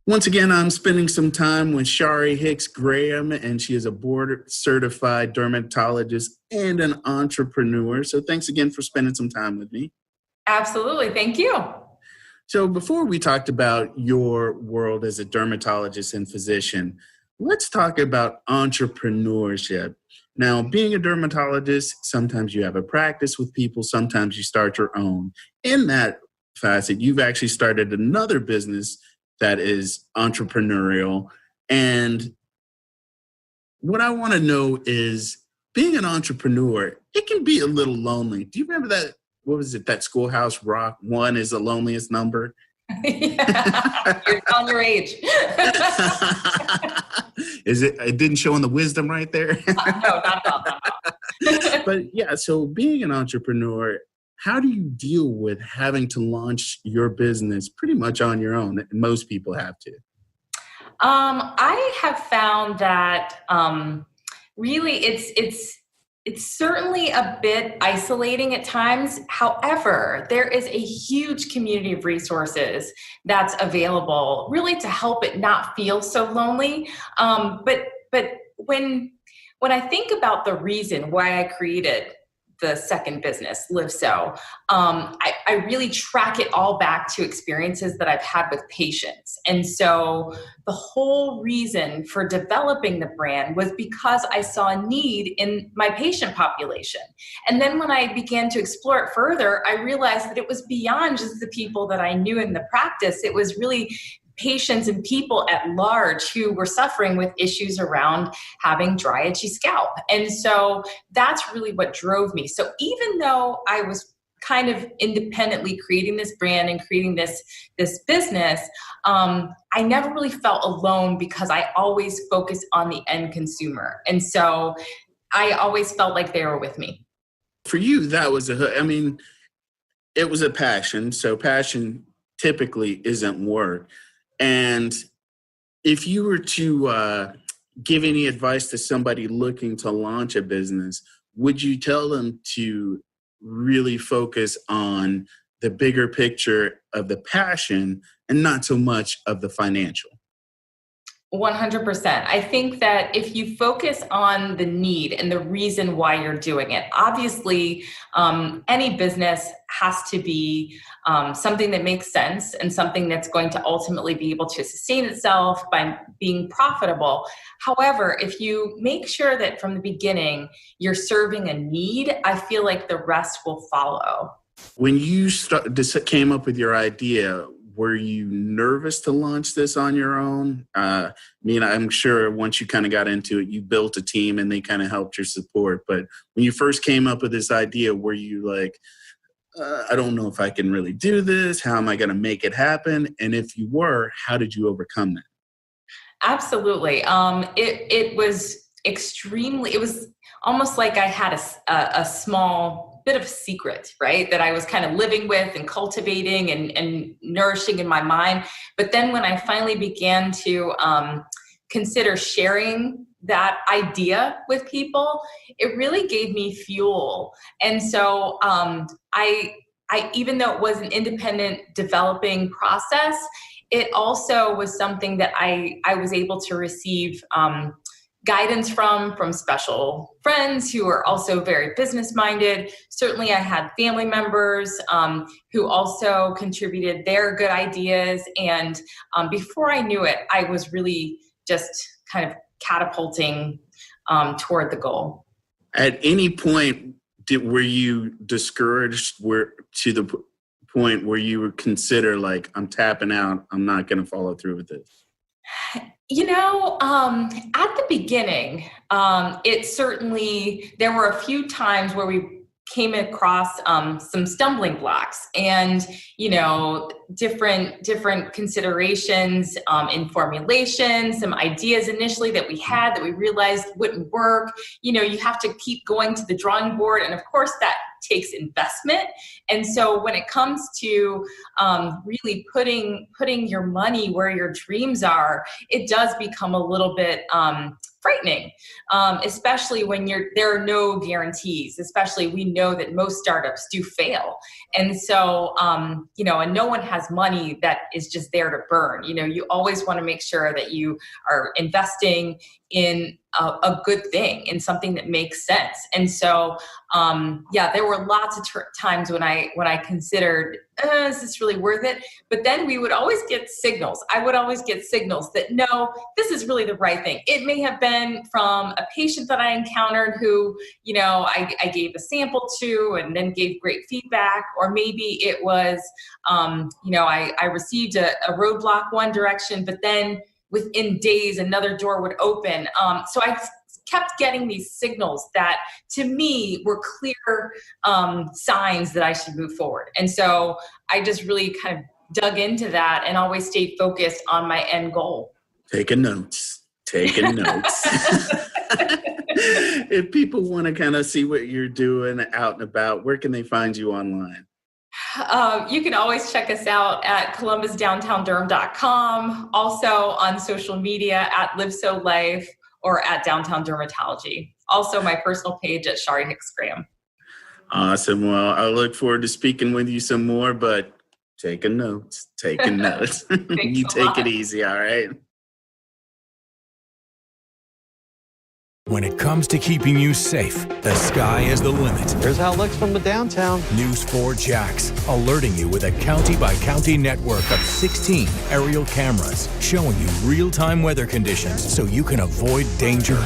Once again, I'm spending some time with Shari Hicks Graham, and she is a board certified dermatologist and an entrepreneur. So thanks again for spending some time with me. Absolutely. Thank you. So before we talked about your world as a dermatologist and physician, let's talk about entrepreneurship. Now, being a dermatologist, sometimes you have a practice with people, sometimes you start your own. In that facet, you've actually started another business that is entrepreneurial. And what I want to know is being an entrepreneur, it can be a little lonely. Do you remember that? What was it? That Schoolhouse Rock, one is the loneliest number. Yeah, you're telling your age. Is it? It didn't show in the wisdom right there. No, not at all. Not at all. But yeah, so being an entrepreneur, how do you deal with having to launch your business pretty much on your own? Most people have to. I have found that really it's certainly a bit isolating at times. However, there is a huge community of resources that's available really to help it not feel so lonely. But when I think about the reason why I created the second business, Livso, I really track it all back to experiences that I've had with patients. And so the whole reason for developing the brand was because I saw a need in my patient population. And then when I began to explore it further, I realized that it was beyond just the people that I knew in the practice. It was really patients and people at large who were suffering with issues around having dry, itchy scalp. And so that's really what drove me. So even though I was kind of independently creating this brand and creating this business, I never really felt alone because I always focused on the end consumer. And so I always felt like they were with me. For you, that was it was a passion. So passion typically isn't work. And if you were to give any advice to somebody looking to launch a business, would you tell them to really focus on the bigger picture of the passion and not so much of the financial? 100%. I think that if you focus on the need and the reason why you're doing it, obviously, any business has to be something that makes sense and something that's going to ultimately be able to sustain itself by being profitable. However, if you make sure that from the beginning you're serving a need, I feel like the rest will follow. When you came up with your idea, were you nervous to launch this on your own? I'm sure once you kind of got into it, you built a team and they kind of helped your support. But when you first came up with this idea, were you like, I don't know if I can really do this. How am I going to make it happen? And if you were, how did you overcome that? Absolutely. It was it was almost like I had a small bit of a secret, right? That I was kind of living with and cultivating and nourishing in my mind. But then when I finally began to consider sharing that idea with people, it really gave me fuel. And so I even though it was an independent developing process, it also was something that I was able to receive guidance from special friends who are also very business minded. Certainly I had family members who also contributed their good ideas. And before I knew it, I was really just kind of catapulting toward the goal. At any point, were you discouraged to the point where you would consider like, I'm tapping out, I'm not going to follow through with this? At the beginning, there were a few times where we came across some stumbling blocks and, different considerations in formulation, some ideas initially that we had that we realized wouldn't work. You have to keep going to the drawing board. And of course that takes investment. And so when it comes to really putting your money where your dreams are, it does become a little bit frightening, especially when there are no guarantees. Especially, we know that most startups do fail, and so and no one has money that is just there to burn. You always want to make sure that you are investing in a good thing, in something that makes sense. And so, there were lots of times when I considered, is this really worth it? But then we would always get signals. I would always get signals that, no, this is really the right thing. It may have been from a patient that I encountered who, I gave a sample to and then gave great feedback, or maybe it was, I received a roadblock one direction, but then within days, another door would open. So I kept getting these signals that, to me, were clear signs that I should move forward. And so I just really kind of dug into that and always stayed focused on my end goal. Taking notes. If people want to kind of see what you're doing out and about, where can they find you online? You can always check us out at columbusdowntownderm.com, also on social media at Livso Life or at Downtown Dermatology. Also my personal page at Shari Hicks Graham. Awesome. Well, I look forward to speaking with you some more, but taking notes. You take it easy, all right? When it comes to keeping you safe, the sky is the limit. Here's how it looks from the downtown. News 4 Jax, alerting you with a county-by-county network of 16 aerial cameras, showing you real-time weather conditions so you can avoid danger.